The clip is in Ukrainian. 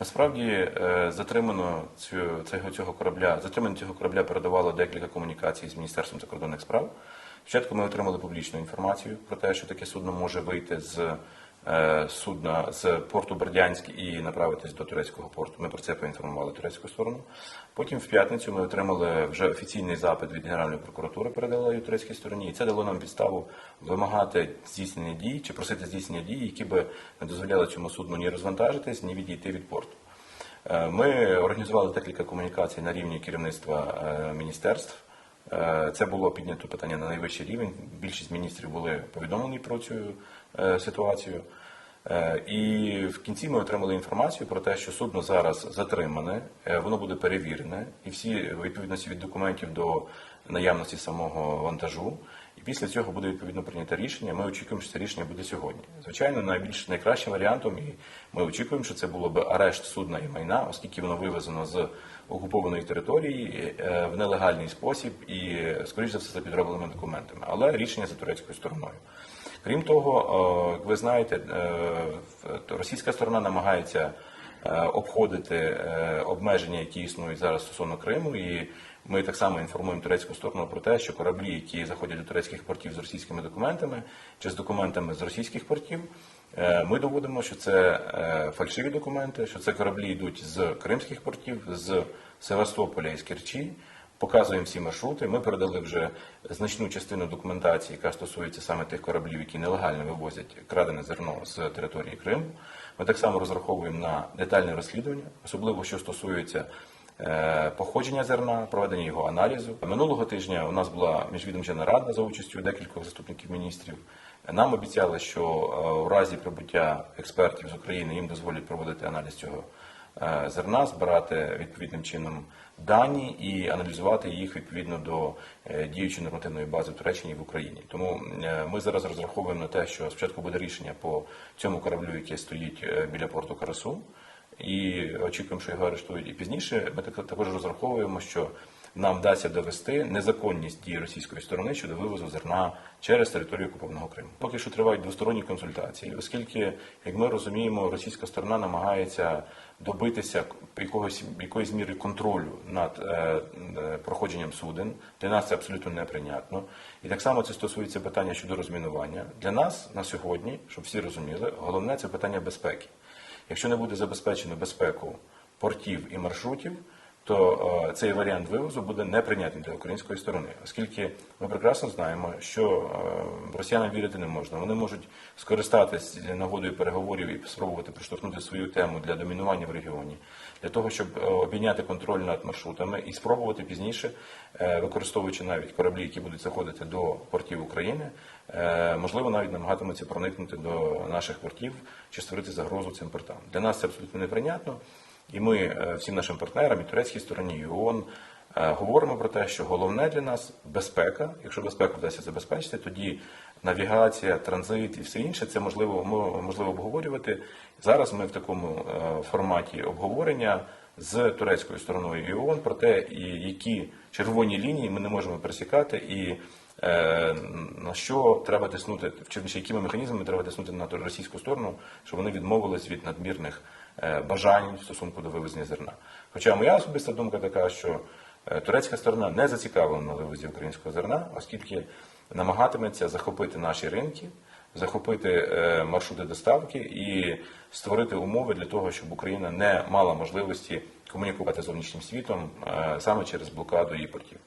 Насправді затримання цього корабля передавало декілька комунікацій з Міністерством закордонних справ. Спочатку ми отримали публічну інформацію про те, що таке судно може вийти з порту Бердянськ і направитись до турецького порту. Ми про це поінформували турецьку сторону. Потім в п'ятницю ми отримали вже офіційний запит від Генеральної прокуратури, передали її турецькій стороні, і це дало нам підставу вимагати здійснення дій чи просити здійснення дій, які би не дозволяли цьому судну ні розвантажитись, ні відійти від порту. Ми організували декілька комунікацій на рівні керівництва міністерств. Це було піднято питання на найвищий рівень. Більшість міністрів були повідомлені про цю ситуацію. І в кінці ми отримали інформацію про те, що судно зараз затримане, воно буде перевірене, і всі відповідності від документів до наявності самого вантажу. І після цього буде відповідно прийнято рішення. Ми очікуємо, що це рішення буде сьогодні. Звичайно, найкращим варіантом, і ми очікуємо, що це було б арешт судна і майна, оскільки воно вивезено з окупованої території в нелегальний спосіб і, скоріш за все, за підробленими документами. Але рішення за турецькою стороною. Крім того, як ви знаєте, російська сторона намагається обходити обмеження, які існують зараз стосовно Криму, і ми так само інформуємо турецьку сторону про те, що кораблі, які заходять до турецьких портів з російськими документами чи з документами з російських портів, ми доводимо, що це фальшиві документи, що це кораблі йдуть з кримських портів, з Севастополя і з Керчі. Показуємо всі маршрути. Ми передали вже значну частину документації, яка стосується саме тих кораблів, які нелегально вивозять крадене зерно з території Криму. Ми так само розраховуємо на детальне розслідування, особливо що стосується походження зерна, проведення його аналізу. Минулого тижня у нас була міжвідомча нарада за участю декількох заступників міністрів. Нам обіцяли, що у разі прибуття експертів з України їм дозволять проводити аналіз цього зерна, збирати відповідним чином дані і аналізувати їх відповідно до діючої нормативної бази в Туреччині і в Україні. Тому ми зараз розраховуємо на те, що спочатку буде рішення по цьому кораблю, який стоїть біля порту Карасу, і очікуємо, що його арештують. І пізніше ми також розраховуємо, що нам вдасться довести незаконність дій російської сторони щодо вивозу зерна через територію окупованого Криму. Поки що тривають двосторонні консультації, оскільки, як ми розуміємо, російська сторона намагається добитися якоїсь міри контролю над проходженням суден. Для нас це абсолютно неприйнятно. І так само це стосується питання щодо розмінування. Для нас на сьогодні, щоб всі розуміли, головне – це питання безпеки. Якщо не буде забезпечено безпеку портів і маршрутів, то цей варіант вивозу буде неприйнятним для української сторони, оскільки ми прекрасно знаємо, що росіянам вірити не можна. Вони можуть скористатись нагодою переговорів і спробувати приштовхнути свою тему для домінування в регіоні, для того, щоб обійняти контроль над маршрутами і спробувати пізніше, використовуючи навіть кораблі, які будуть заходити до портів України, можливо, навіть намагатимуться проникнути до наших портів чи створити загрозу цим портам. Для нас це абсолютно неприйнятно. І ми всім нашим партнерам, і турецькій стороні, і ООН, говоримо про те, що головне для нас – безпека. Якщо безпеку вдасться забезпечити, тоді навігація, транзит і все інше – це можливо обговорювати. Зараз ми в такому форматі обговорення з турецькою стороною і ООН про те, які червоні лінії ми не можемо пересікати, і на що треба тиснути, чи якими механізмами треба тиснути на російську сторону, щоб вони відмовились від надмірних бажань в стосунку до вивезення зерна. Хоча моя особиста думка така, що турецька сторона не зацікавлена на вивозі українського зерна, оскільки намагатиметься захопити наші ринки, захопити маршрути доставки і створити умови для того, щоб Україна не мала можливості комунікувати з зовнішнім світом саме через блокаду її портів.